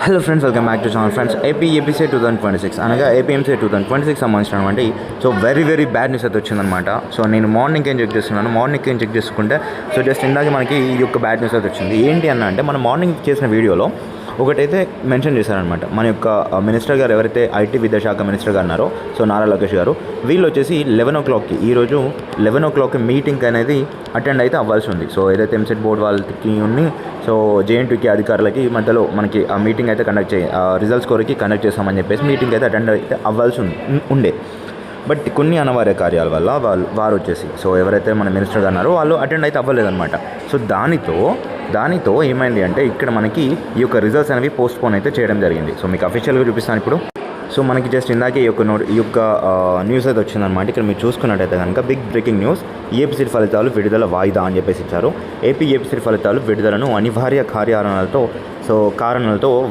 Hello friends, welcome back to channel. Friends, APMC 2026 అనగా APMC 2026 సంబంధించినటువంటి very bad news అయితే వచ్చిందనమాట. సో నేను మార్నింగ్ ఏం చెక్ చేస్తున్నాను, మార్నింగ్ ఏం చెక్ చేసుకుంటే జస్ట్ ఇందాక మనకి ఈ యొక్క బ్యాడ్ న్యూస్ అయితే వచ్చింది. ఏంటి అన్న అంటే, మనం మార్నింగ్ చేసిన వీడియోలో ఒకటైతే మెన్షన్ చేశారనమాట. మన యొక్క మినిస్టర్ గారు ఎవరైతే ఐటీ విద్యాశాఖ మినిస్టర్గా ఉన్నారో, సో నారా లోకేష్ గారు, వీళ్ళు వచ్చేసి 11 o'clockకి ఈరోజు 11 o'clock మీటింగ్ అనేది అటెండ్ అయితే అవ్వాల్సి ఉంది. సో ఏదైతే ఎంసెట్ బోర్డు వాళ్ళకి సో జేఎన్టీయూకి అధికారులకి మధ్యలో మనకి ఆ మీటింగ్ అయితే రిజల్ట్స్ కొరకి కండక్ట్ చేస్తామని చెప్పేసి మీటింగ్ అయితే అటెండ్ అయితే అవ్వాల్సి ఉండే. బట్ కొన్ని అనివార్య కార్యాల వల్ల వారు వచ్చేసి సో ఎవరైతే మన మినిస్టర్గా ఉన్నారో వాళ్ళు అటెండ్ అయితే అవ్వలేదన్నమాట. సో దానితో ఏమైంది అంటే, ఇక్కడ మనకి ఈ యొక్క రిజల్ట్స్ అనేవి పోస్ట్పోన్ అయితే చేయడం జరిగింది. సో మీకు అఫీషియల్గా చూపిస్తాను ఇప్పుడు. సో మనకి జస్ట్ ఇందాకే ఈ యొక్క న్యూస్ అయితే వచ్చిందనమాట. ఇక్కడ మీరు చూసుకున్నట్టయితే కనుక బిగ్ బ్రేకింగ్ న్యూస్, ఏపీసీట్ ఫలితాలు విడుదల వాయిదా అని చెప్పేసి ఇచ్చారు. ఏపీసీట్ ఫలితాలు విడుదలను అనివార్య కారణాలతో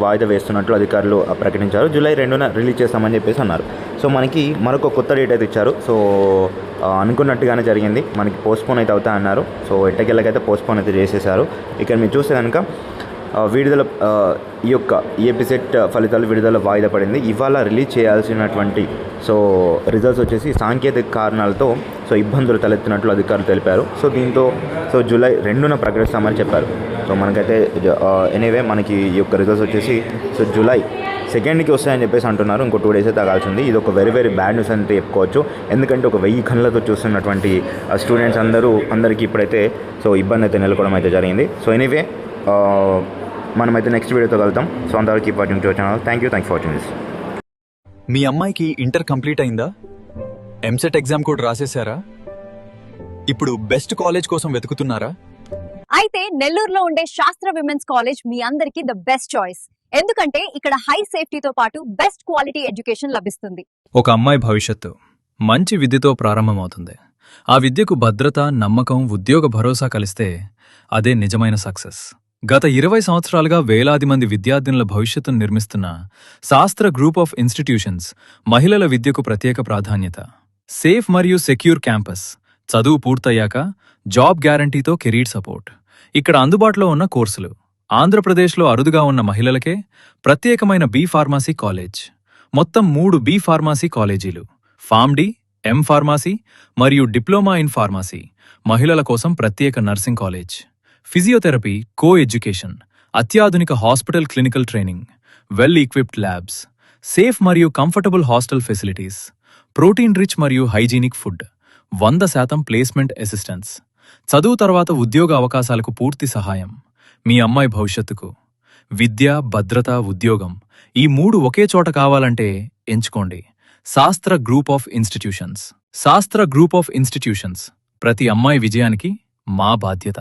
వాయిదా వేస్తున్నట్లు అధికారులు ప్రకటించారు. జూలై 2న రిలీజ్ చేస్తామని చెప్పేసి అన్నారు. సో మనకి మరొక కొత్త డేట్ అయితే ఇచ్చారు. సో అనుకున్నట్టుగానే జరిగింది, మనకి పోస్ట్పోన్ అయితే అవుతా అన్నారు. సో ఎట్టకెళ్ళకైతే పోస్ట్పోన్ అయితే చేసేసారు. ఇక్కడ మీరు చూస్తే కనుక విడుదల ఈ యొక్క ఏపీసెట్ ఫలితాలు విడుదల వాయిదా పడింది. ఇవాళ రిలీజ్ చేయాల్సినటువంటి రిజల్ట్స్ వచ్చేసి సాంకేతిక కారణాలతో ఇబ్బందులు తలెత్తినట్లు అధికారులు తెలిపారు. దీంతో జూలై 2న ప్రకటిస్తామని చెప్పారు. సో మనకైతే ఎనీవే మనకి ఈ యొక్క రిజల్ట్స్ వచ్చేసి జూలై 2కి వస్తాయని చెప్పేసి అంటున్నారు. ఇంకో 2 days అయితే తాగాల్సింది. ఇది ఒక వెరీ బ్యాడ్ న్యూస్ అని చెప్పుకోవచ్చు. ఎందుకంటే ఒక 1000 కళ్ళతో చూస్తున్నటువంటి స్టూడెంట్స్ అందరికీ ఇప్పుడైతే ఇబ్బంది అయితే నెలకొనడం అయితే జరిగింది. సో ఎనీవే మనమైతే నెక్స్ట్ వీడియోతో కలుద్దాం. సో అంతవరకు keep watching to channel. Thank you for watching this. మీ అమ్మాయికి ఇంటర్ కంప్లీట్ అయిందా? ఎంసెట్ ఎగ్జామ్ కూడా రాసేసారా? ఇప్పుడు బెస్ట్ కాలేజ్ కోసం వెతుకుతున్నారా? అయితే నెల్లూరులో ఉండే శాస్త్ర విమెన్స్ కాలేజ్ మీ అందరికి ద బెస్ట్ చాయిస్. ఎందుకంటే ఇక్కడ హై సేఫ్టీతో పాటు బెస్ట్ క్వాలిటీ ఎడ్యుకేషన్ లభిస్తుంది. ఒక అమ్మాయి భవిష్యత్తు మంచి విద్యతో ప్రారంభమవుతుంది. ఆ విద్యకు భద్రత, నమ్మకం, ఉద్యోగ భరోసా కలిస్తే అదే నిజమైన సక్సెస్. గత 20 సంవత్సరాలుగా వేలాది మంది విద్యార్థినుల భవిష్యత్తును నిర్మిస్తున్న శాస్త్ర గ్రూప్ ఆఫ్ ఇన్స్టిట్యూషన్స్ మహిళల విద్యకు ప్రత్యేక ప్రాధాన్యత. సేఫ్ మరియు సెక్యూర్ క్యాంపస్, చదువు పూర్తయ్యాక జాబ్ గ్యారంటీతో కెరీర్ సపోర్ట్. ఇక్కడ అందుబాటులో ఉన్న కోర్సులు: ఆంధ్రప్రదేశ్లో అరుదుగా ఉన్న మహిళలకే ప్రత్యేకమైన బి ఫార్మసీ కాలేజ్, మొత్తం 3 బి ఫార్మసీ కాలేజీలు, ఫార్మ్డీ, ఎం ఫార్మసీ మరియు డిప్లొమా ఇన్ ఫార్మసీ, మహిళల కోసం ప్రత్యేక nursing college, physiotherapy, co education, అత్యాధునిక hospital clinical training, well equipped labs, safe మరియు comfortable hostel facilities, protein rich మరియు హైజీనిక్ ఫుడ్, 100% ప్లేస్మెంట్ అసిస్టెన్స్, చదువు తర్వాత ఉద్యోగ అవకాశాలకు పూర్తి సహాయం. మీ అమ్మాయి భవిష్యత్తుకు విద్య, భద్రత, ఉద్యోగం ఈ 3 ఒకే చోట కావాలంటే ఎంచుకోండి శాస్త్ర గ్రూప్ ఆఫ్ ఇన్స్టిట్యూషన్స్. శాస్త్ర గ్రూప్ ఆఫ్ ఇన్స్టిట్యూషన్స్, ప్రతి అమ్మాయి విజయానికి మా బాధ్యత.